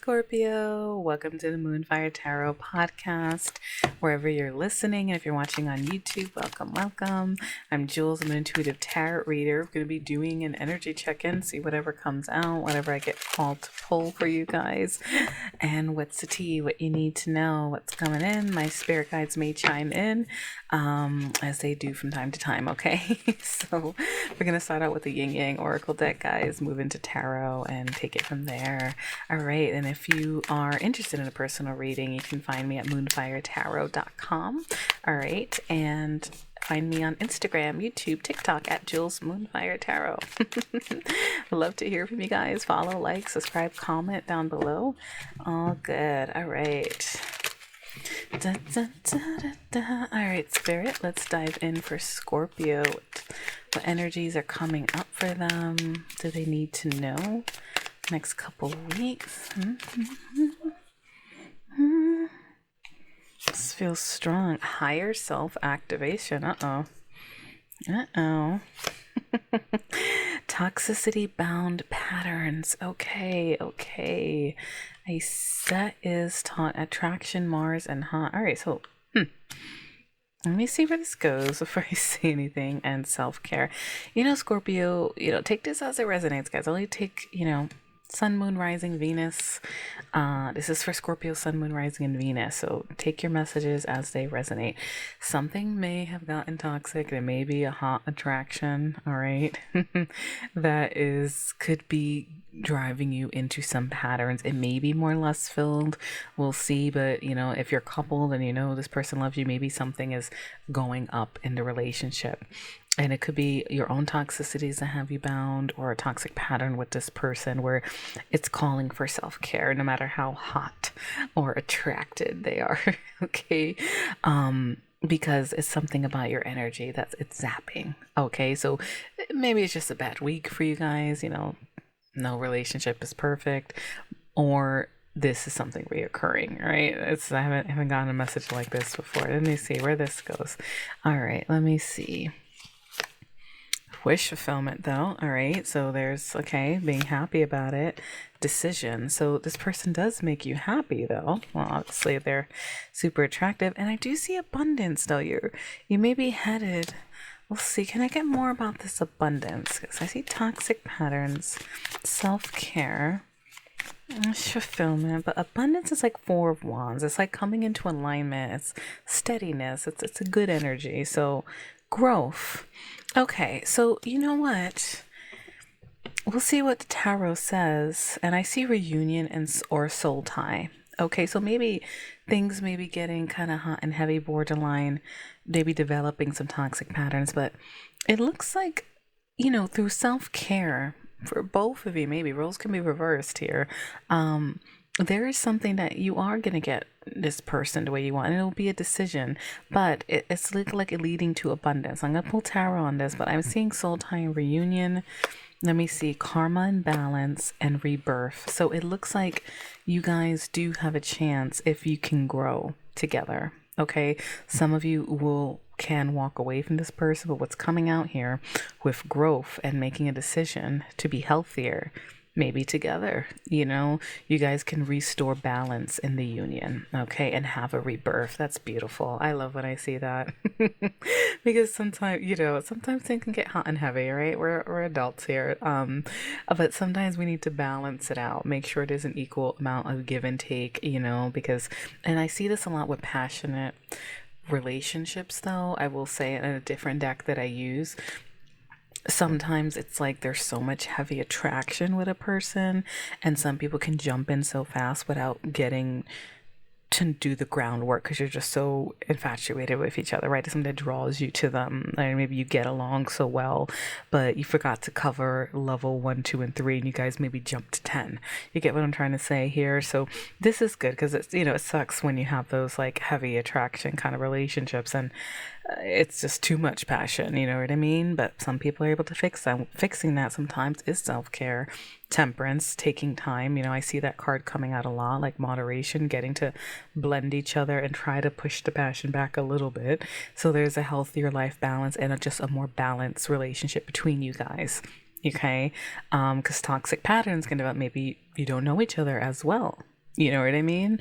Scorpio. Welcome to the Moonfire Tarot podcast. Wherever you're listening, and if you're watching on YouTube, welcome. I'm Jules. I'm an intuitive tarot reader. I'm going to be doing an energy check-in, see whatever comes out, whatever I get called to pull for you guys. And what's the tea, what you need to know, what's coming in. My spirit guides may chime in as they do from time to time, okay? So we're going to start out with the Yin Yang Oracle deck, guys, move into tarot and take it from there. All right, and if you are interested in a personal reading, you can find me at moonfiretarot.com. All right, and find me on Instagram, YouTube, TikTok at Jules Moonfire Tarot. Love to hear from you guys. Follow, like, subscribe, comment down below. All good. All right. Da, da, da, da, da. All right, Spirit, let's dive in for Scorpio. What energies are coming up for them? Do they need to know? Next couple weeks. This feels strong. Higher self-activation. Uh-oh. Toxicity bound patterns. Okay. That is taught attraction, Mars, and hot. All right, so let me see where this goes before I say anything. And self-care. Scorpio, take this as it resonates, guys. Only take, Sun, Moon, Rising, Venus. This is for Scorpio, Sun, Moon, Rising, and Venus. So take your messages as they resonate. Something may have gotten toxic. There may be a hot attraction, all right, could be driving you into some patterns. It may be more lust-filled. We'll see. But, if you're coupled and this person loves you, maybe something is going up in the relationship. And it could be your own toxicities that have you bound, or a toxic pattern with this person where it's calling for self-care, no matter how hot or attracted they are. Okay. Because it's something about your energy it's zapping. Okay. So maybe it's just a bad week for you guys. No relationship is perfect, or this is something reoccurring, right? I haven't gotten a message like this before. Let me see where this goes. All right. Let me see. Wish fulfillment, though. All right, so there's being happy about it. Decision. So this person does make you happy, though. Well, obviously they're super attractive, and I do see abundance, though. You may be headed. We'll see. Can I get more about this abundance? Because I see toxic patterns, self-care, wish fulfillment, but abundance is like Four of Wands. It's like coming into alignment. It's steadiness. It's a good energy. So growth. Okay, so you know what? We'll see what the tarot says. And I see reunion or soul tie. Okay, so maybe things may be getting kind of hot and heavy, borderline, maybe developing some toxic patterns. But it looks like, through self-care, for both of you, maybe roles can be reversed here. There is something that you are going to get this person the way you want, and it'll be a decision, but it's like leading to abundance. I'm going to pull tarot on this, but I'm seeing soul tie and reunion. Let me see, karma and balance and rebirth. So it looks like you guys do have a chance if you can grow together. Okay, some of you can walk away from this person, but what's coming out here with growth and making a decision to be healthier, maybe together, you guys can restore balance in the union, okay, and have a rebirth. That's beautiful. I love when I see that. Because sometimes, sometimes things can get hot and heavy, right? We're adults here. But sometimes we need to balance it out, make sure there's an equal amount of give and take, because, and I see this a lot with passionate relationships, though. I will say in a different deck that I use, sometimes it's like there's so much heavy attraction with a person, and some people can jump in so fast without getting to do the groundwork because you're just so infatuated with each other, right? It's something that draws you to them. Like maybe you get along so well, but you forgot to cover level 1, 2, and 3, and you guys maybe jumped to 10. You get what I'm trying to say here? So this is good because it's, it sucks when you have those like heavy attraction kind of relationships and it's just too much passion, you know what I mean? But some people are able to fix that. Fixing that sometimes is self-care, temperance, taking time. I see that card coming out a lot, like moderation, getting to blend each other and try to push the passion back a little bit. So there's a healthier life balance and just a more balanced relationship between you guys. Okay? Because toxic patterns can develop. Maybe you don't know each other as well. You know what I mean?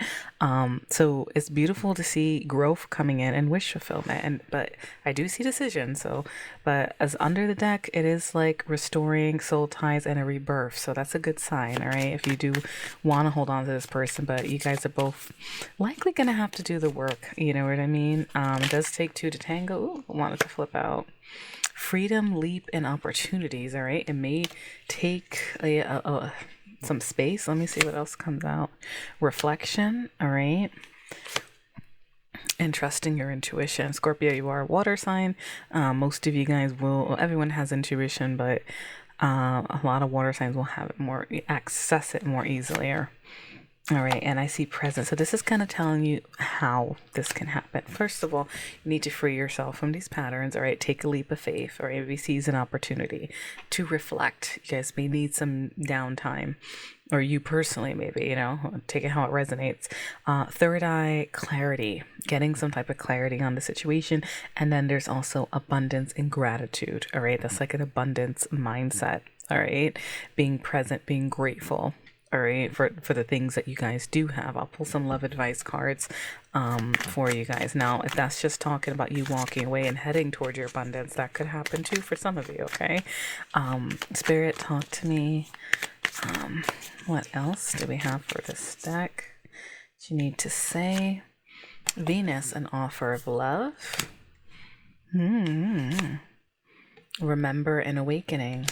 So it's beautiful to see growth coming in and wish fulfillment. And but I do see decision. So, but as under the deck, it is like restoring soul ties and a rebirth. So that's a good sign. All right. If you do want to hold on to this person, but you guys are both likely gonna have to do the work. You know what I mean? It does take two to tango. Ooh, I wanted to flip out. Freedom, leap, and opportunities. All right. It may take some space. Let me see what else comes out. Reflection. All right. And trusting your intuition. Scorpio, you are a water sign. Most of you guys will, well, everyone has intuition, but a lot of water signs will have it more, access it more easily. All right, and I see present. So this is kind of telling you how this can happen. First of all, you need to free yourself from these patterns. All right, take a leap of faith, or maybe seize an opportunity to reflect. You guys may need some downtime, or you personally, maybe, you know, take it how it resonates. Third eye, clarity, getting some type of clarity on the situation. And then there's also abundance and gratitude. All right, that's like an abundance mindset. All right, being present, being grateful. All right, for the things that you guys do have. I'll pull some love advice cards for you guys. Now, if that's just talking about you walking away and heading toward your abundance, that could happen too for some of you, okay? Spirit, talk to me. What else do we have for this deck? What you need to say? Venus, an offer of love. Remember an awakening.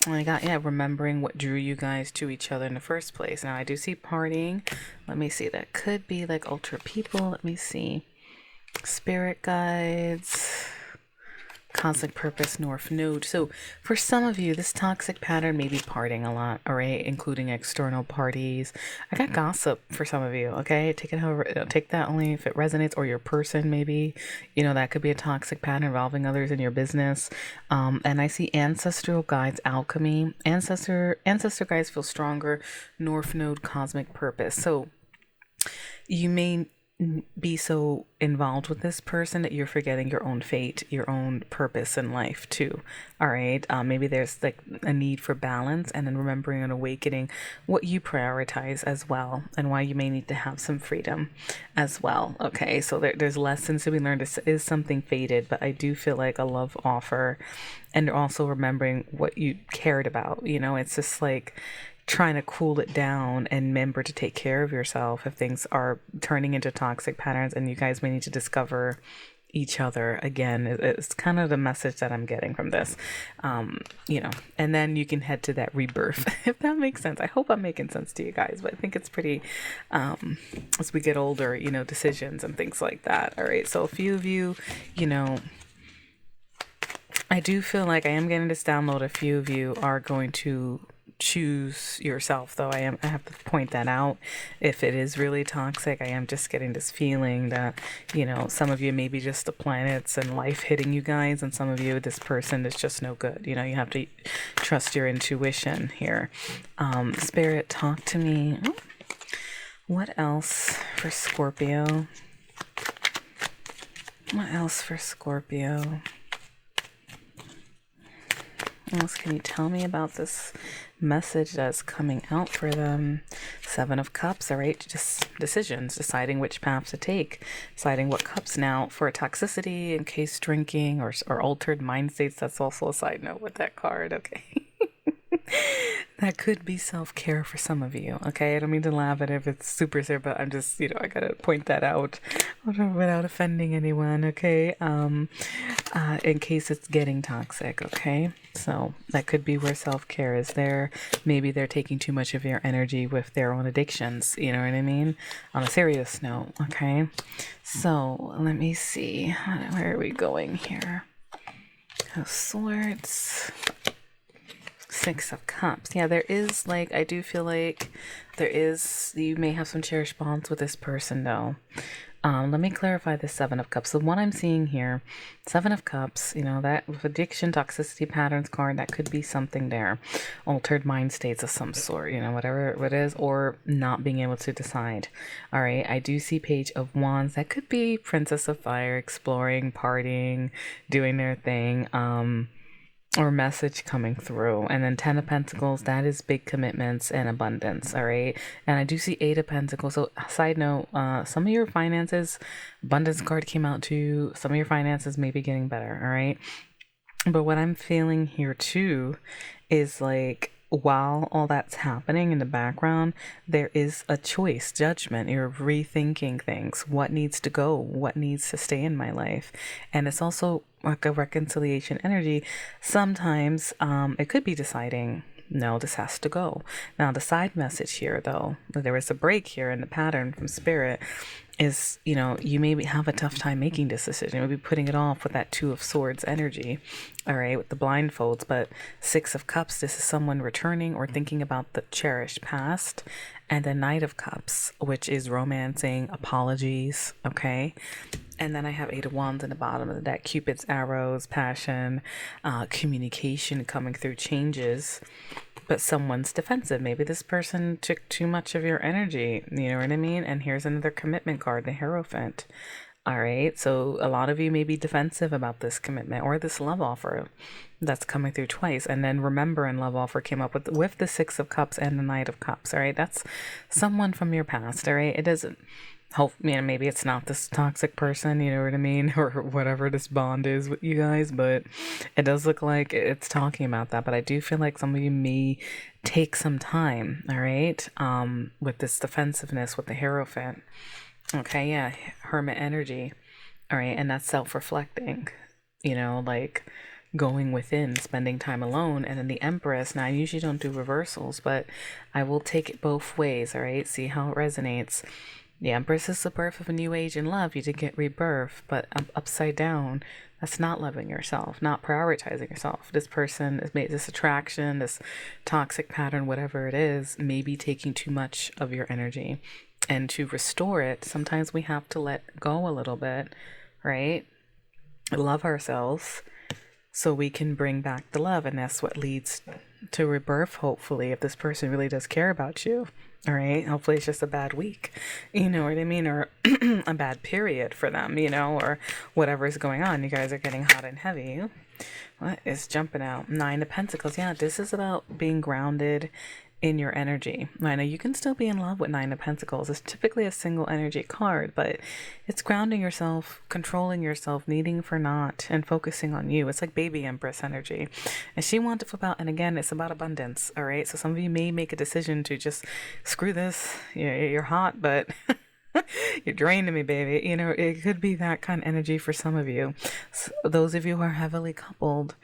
Oh my God, yeah, remembering what drew you guys to each other in the first place. Now, I do see partying. Let me see. That could be like ultra people. Let me see. Spirit guides. Cosmic purpose, North Node. So for some of you, this toxic pattern may be partying a lot, all right, including external parties. I got gossip for some of you, okay? Take it however, take that only if it resonates, or your person maybe, you know, that could be a toxic pattern involving others in your business. And I see ancestral guides, alchemy, ancestor guides feel stronger, North Node, cosmic purpose. So you may be so involved with this person that you're forgetting your own fate, your own purpose in life too. All right. Maybe there's like a need for balance, and then remembering and awakening what you prioritize as well, and why you may need to have some freedom as well. Okay. So there's lessons to be learned. This is something fated, but I do feel like a love offer, and also remembering what you cared about. You know, it's just like trying to cool it down and remember to take care of yourself if things are turning into toxic patterns, and you guys may need to discover each other again. It's kind of the message that I'm getting from this, you know, and then you can head to that rebirth, if that makes sense. I hope I'm making sense to you guys, but I think it's pretty, as we get older, you know, decisions and things like that. All right. So a few of you, you know, I do feel like I am getting this download. A few of you are going to choose yourself, though. I have to point that out. If it is really toxic, I am just getting this feeling that, you know, some of you maybe just the planets and life hitting you guys, and some of you, this person is just no good. You know, you have to trust your intuition here. Spirit, talk to me. What else for Scorpio? What else for Scorpio? What else can you tell me about this message that's coming out for them? Seven of Cups, all right? Just decisions, deciding which path to take, deciding what cups now for toxicity, in case drinking or altered mind states. That's also a side note with that card, okay? That could be self-care for some of you, okay? I don't mean to laugh at it if it's super serious, but I'm just, you know, I gotta point that out without offending anyone, okay? In case it's getting toxic, okay? So that could be where self-care is there. Maybe they're taking too much of your energy with their own addictions, you know what I mean? On a serious note, okay? So let me see, where are we going here? Of Swords. Six of Cups. Yeah, there is, like, I do feel like there is, you may have some cherished bonds with this person though. Let me clarify the Seven of Cups. So what I'm seeing here, Seven of Cups, you know, that with addiction, toxicity patterns card, that could be something there. Altered mind states of some sort, you know, whatever it is, or not being able to decide. All right, I do see Page of Wands. That could be Princess of Fire, exploring, partying, doing their thing. or message coming through. And then 10 of Pentacles, that is big commitments and abundance. All right. And I do see 8 of Pentacles. So, side note, some of your finances, abundance card came out too. Some of your finances may be getting better. All right. But what I'm feeling here too is like, while all that's happening in the background, there is a choice, judgment. You're rethinking things. What needs to go? What needs to stay in my life? And it's also like a reconciliation energy. Sometimes it could be deciding, no, this has to go. Now, the side message here, though, there was a break here in the pattern from Spirit, is, you maybe have a tough time making this decision. Maybe putting it off with that 2 of Swords energy, all right, with the blindfolds. But 6 of Cups, this is someone returning or thinking about the cherished past. And the Knight of Cups, which is romancing, apologies, okay? And then I have 8 of Wands in the bottom of the deck, Cupid's arrows, passion, communication coming through, changes. But someone's defensive. Maybe this person took too much of your energy. You know what I mean? And here's another commitment card, the Hierophant. All right. So a lot of you may be defensive about this commitment or this love offer that's coming through twice. And then remember, in love offer came up with the 6 of Cups and the Knight of Cups. All right. That's someone from your past. All right. It doesn't hope, maybe it's not this toxic person, you know what I mean, or whatever this bond is with you guys, but it does look like it's talking about that. But I do feel like some of you may take some time, all right, with this defensiveness with the Hierophant. Okay, yeah, Hermit energy, all right, and that's self-reflecting, like going within, spending time alone. And then the Empress, now I usually don't do reversals, but I will take it both ways, all right, see how it resonates. The Empress is the birth of a new age in love. You did get rebirth, but upside down, that's not loving yourself, not prioritizing yourself. This person has made this attraction, this toxic pattern, whatever it is, maybe taking too much of your energy. And to restore it, sometimes we have to let go a little bit, right? Love ourselves so we can bring back the love. And that's what leads to rebirth, hopefully, if this person really does care about you. All right. Hopefully it's just a bad week, you know what I mean? Or a bad period for them, or whatever is going on. You guys are getting hot and heavy. What is jumping out? 9 of Pentacles. Yeah, this is about being grounded in your energy. I know you can still be in love with 9 of Pentacles. It's typically a single energy card, but it's grounding yourself, controlling yourself, needing for naught, and focusing on you. It's like baby Empress energy. And she wants to flip out. And again, it's about abundance. All right. So some of you may make a decision to just screw this. You're hot, but you're draining me, baby. It could be that kind of energy for some of you. So those of you who are heavily coupled,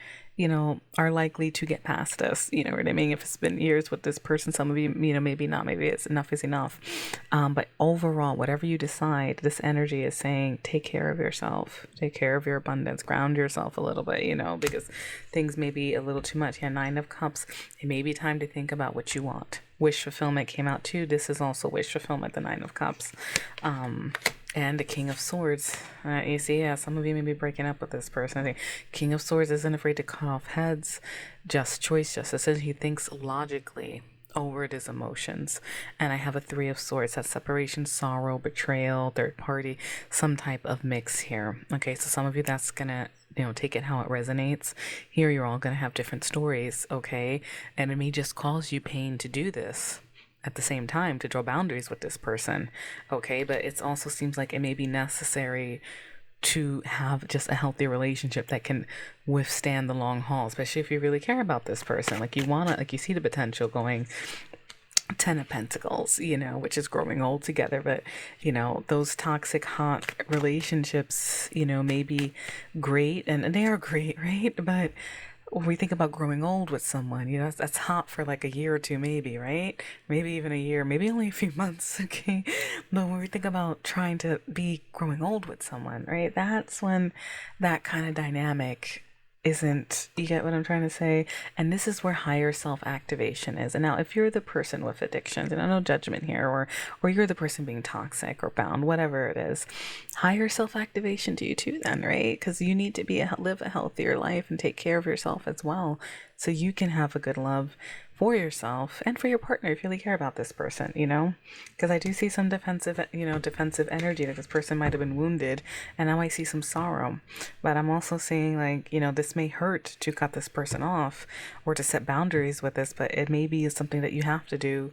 are likely to get past this. You know what I mean? If it's been years with this person, some of you, maybe not, maybe it's enough is enough. But overall, whatever you decide, this energy is saying, take care of yourself, take care of your abundance, ground yourself a little bit, because things may be a little too much. Yeah, 9 of Cups, it may be time to think about what you want. Wish fulfillment came out too. This is also wish fulfillment, the 9 of Cups. And the King of Swords. You see, yeah, some of you may be breaking up with this person. I think King of Swords isn't afraid to cut off heads. Just choice, justice. He thinks logically over his emotions. And I have a 3 of Swords. That's separation, sorrow, betrayal, third party, some type of mix here. Okay, so some of you, that's gonna, take it how it resonates. Here, you're all gonna have different stories, okay? And it may just cause you pain to do this at the same time, to draw boundaries with this person, okay? But it also seems like it may be necessary to have just a healthy relationship that can withstand the long haul, especially if you really care about this person. Like, you see the potential going. 10 of Pentacles, which is growing old together. But, those toxic, hot relationships, may be great, and they are great, right? But when we think about growing old with someone, that's hot for like a year or two, maybe, right? Maybe even a year, maybe only a few months, okay? But when we think about trying to be growing old with someone, right? That's when that kind of dynamic isn't, you get what I'm trying to say? And this is where higher self-activation is. And now if you're the person with addictions, and I no judgment here, or you're the person being toxic or bound, whatever it is, higher self-activation to you too then, right? Because you need to live a healthier life and take care of yourself as well, so you can have a good love for yourself and for your partner if you really care about this person, because I do see some defensive energy, that this person might have been wounded and now I see some sorrow. But I'm also seeing like, this may hurt to cut this person off or to set boundaries with this, but it maybe is something that you have to do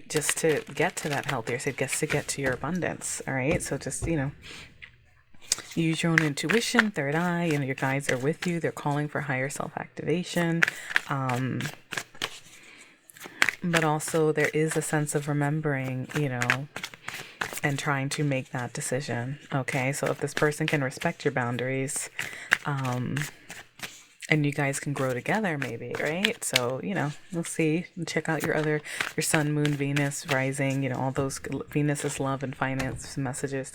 just to get to that healthier state, just to get to your abundance. All right. So just, use your own intuition, third eye, your guides are with you. They're calling for higher self-activation. But also there is a sense of remembering, and trying to make that decision. Okay. So if this person can respect your boundaries, and you guys can grow together maybe, right? So, we'll see. Check out your sun, moon, Venus, rising, all those. Venus is love and finance messages.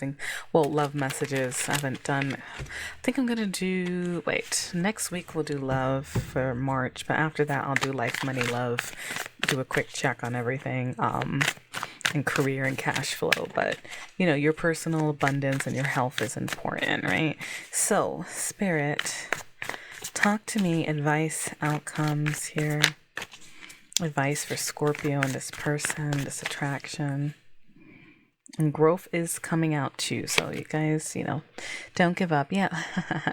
Love messages. I think I'm going to next week we'll do love for March, but after that I'll do life, money, love, do a quick check on everything, and career and cash flow. But, your personal abundance and your health is important, right? So, Spirit, talk to me, advice, outcomes here. Advice for Scorpio and this person, this attraction. And growth is coming out too. So you guys, don't give up. Yeah.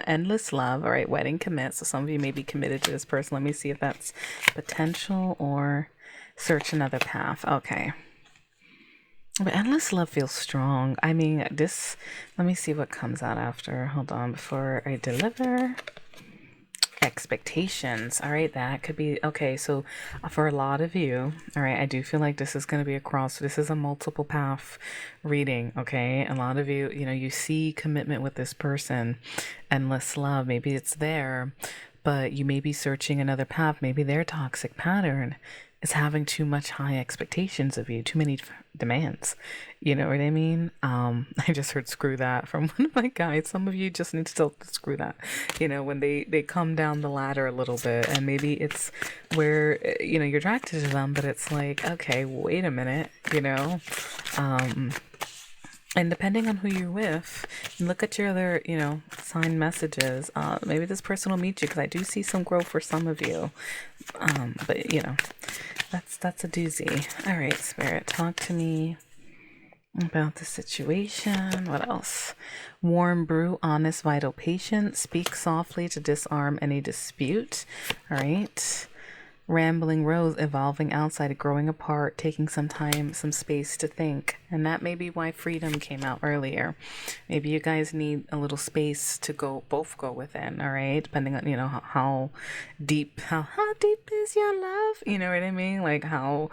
Endless love. All right. Wedding commit. So some of you may be committed to this person. Let me see if that's potential or search another path. Okay. But endless love feels strong. I mean, let me see what comes out after. Hold on before I deliver. Expectations. All right, that could be okay. So for a lot of you, all right, I do feel like this is going to be a cross. This is a multiple path reading. Okay, a lot of you, you see commitment with this person, endless love. Maybe it's there, but you may be searching another path. Maybe their toxic pattern is having too much high expectations of you, too many demands. You know what I mean? I just heard screw that from one of my guys. Some of you just need to still screw that, when they come down the ladder a little bit, and maybe it's where, you're attracted to them, but it's like, okay, wait a minute, and depending on who you're with, look at your other, sign messages. Maybe this person will meet you, because I do see some growth for some of you. But that's a doozy. All right, Spirit, talk to me about the situation. What else? Warm brew, honest, vital, patient. Speak softly to disarm any dispute. All right. Rambling rose, evolving outside, growing apart, taking some time, some space to think. And that may be why freedom came out earlier. Maybe you guys need a little space to both go within, all right? Depending on, how deep is your love? You know what I mean? Like how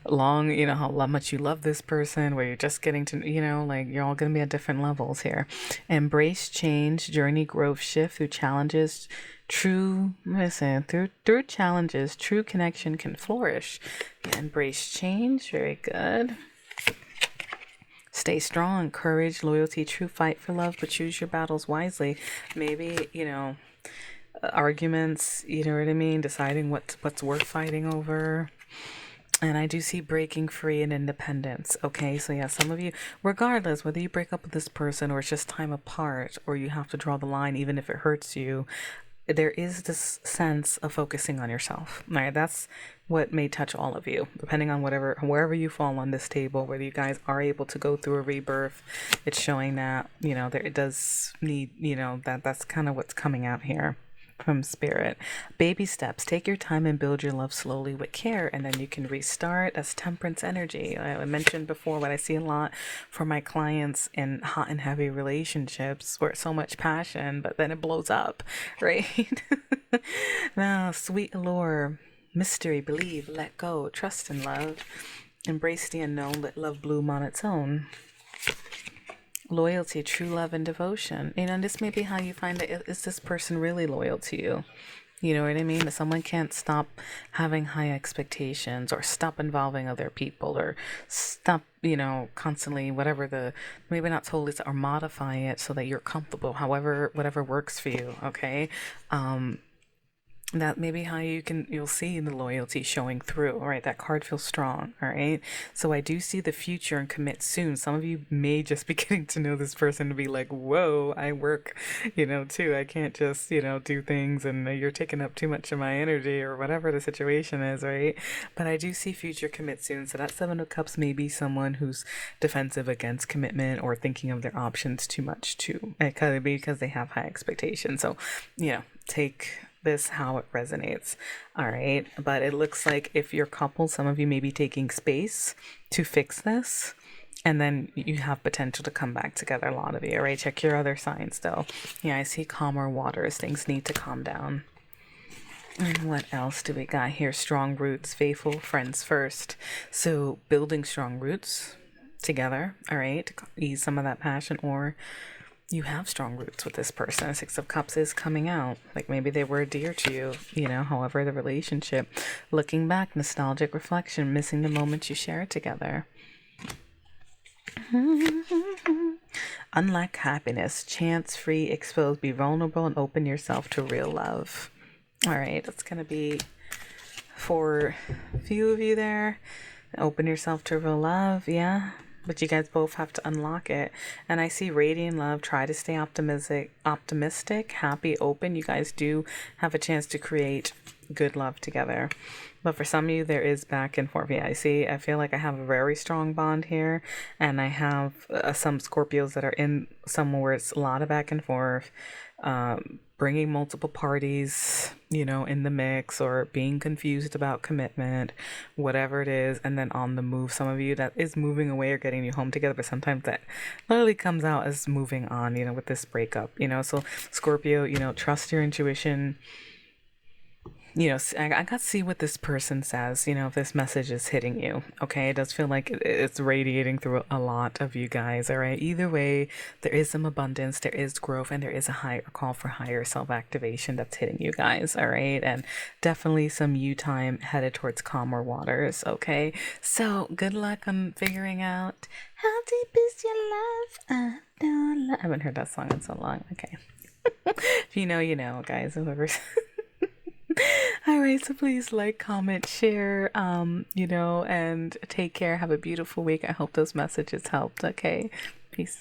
long, how much you love this person, where you're just getting to, like you're all going to be at different levels here. Embrace change, journey, growth, shift through challenges. Through challenges, true connection can flourish. Embrace change. Very good. Stay strong. Courage, loyalty, true fight for love, but choose your battles wisely. Maybe, arguments, you know what I mean? Deciding what's worth fighting over. And I do see breaking free and independence. Okay, so yeah, some of you, regardless whether you break up with this person or it's just time apart, or you have to draw the line even if it hurts you, there is this sense of focusing on yourself. All right, that's what may touch all of you, depending on wherever you fall on this table, whether you guys are able to go through a rebirth. It's showing that, there it does need, that's kind of what's coming out here from Spirit. Baby steps. Take your time and build your love slowly with care, and then you can restart. That's temperance energy. I mentioned before what I see a lot for my clients in hot and heavy relationships, where it's so much passion, but then it blows up, right? Now, sweet allure, mystery, believe, let go, trust and love. Embrace the unknown, let love bloom on its own. Loyalty, true love and devotion. And this may be how you find that, is this person really loyal to you? You know what I mean? That someone can't stop having high expectations, or stop involving other people, or stop, constantly, maybe not totally, or modify it so that you're comfortable, whatever works for you. Okay. That may be how you'll see the loyalty showing through. All right, that card feels strong. All right, so I do see the future and commit soon. Some of you may just be getting to know this person to be like, whoa, I work, too. I can't just, do things, and you're taking up too much of my energy, or whatever the situation is, right? But I do see future commit soon. So that Seven of Cups may be someone who's defensive against commitment or thinking of their options too much too. It could be because they have high expectations. So, take this how it resonates. All right. But it looks like if you're coupled, some of you may be taking space to fix this. And then you have potential to come back together, a lot of you. All right. Check your other signs though. Yeah, I see calmer waters. Things need to calm down. And what else do we got here? Strong roots, faithful friends first. So building strong roots together. All right. To ease some of that passion, or you have strong roots with this person. Six of Cups is coming out. Like maybe they were dear to you, however the relationship. Looking back, nostalgic reflection, missing the moments you shared together. Unlack happiness, chance free, expose, be vulnerable, and open yourself to real love. All right, that's going to be for a few of you there. Open yourself to real love, yeah. But you guys both have to unlock it. And I see radiant love. Try to stay optimistic, happy, open. You guys do have a chance to create good love together. But for some of you, there is back and forth. Yeah, I feel like I have a very strong bond here. And I have some Scorpios that are in somewhere where it's a lot of back and forth. Bringing multiple parties, in the mix, or being confused about commitment, whatever it is, and then on the move. Some of you that is moving away or getting you home together, but sometimes that literally comes out as moving on, with this breakup, So Scorpio, trust your intuition. I got to see what this person says, if this message is hitting you. Okay. It does feel like it's radiating through a lot of you guys. All right. Either way, there is some abundance, there is growth, and there is a higher call for higher self activation that's hitting you guys. All right. And definitely some you time headed towards calmer waters. Okay. So good luck on figuring out how deep is your love. I haven't heard that song in so long. Okay. If you know, guys, whoever's. All right, so please like, comment, share, and take care. Have a beautiful week. I hope those messages helped. Okay, peace.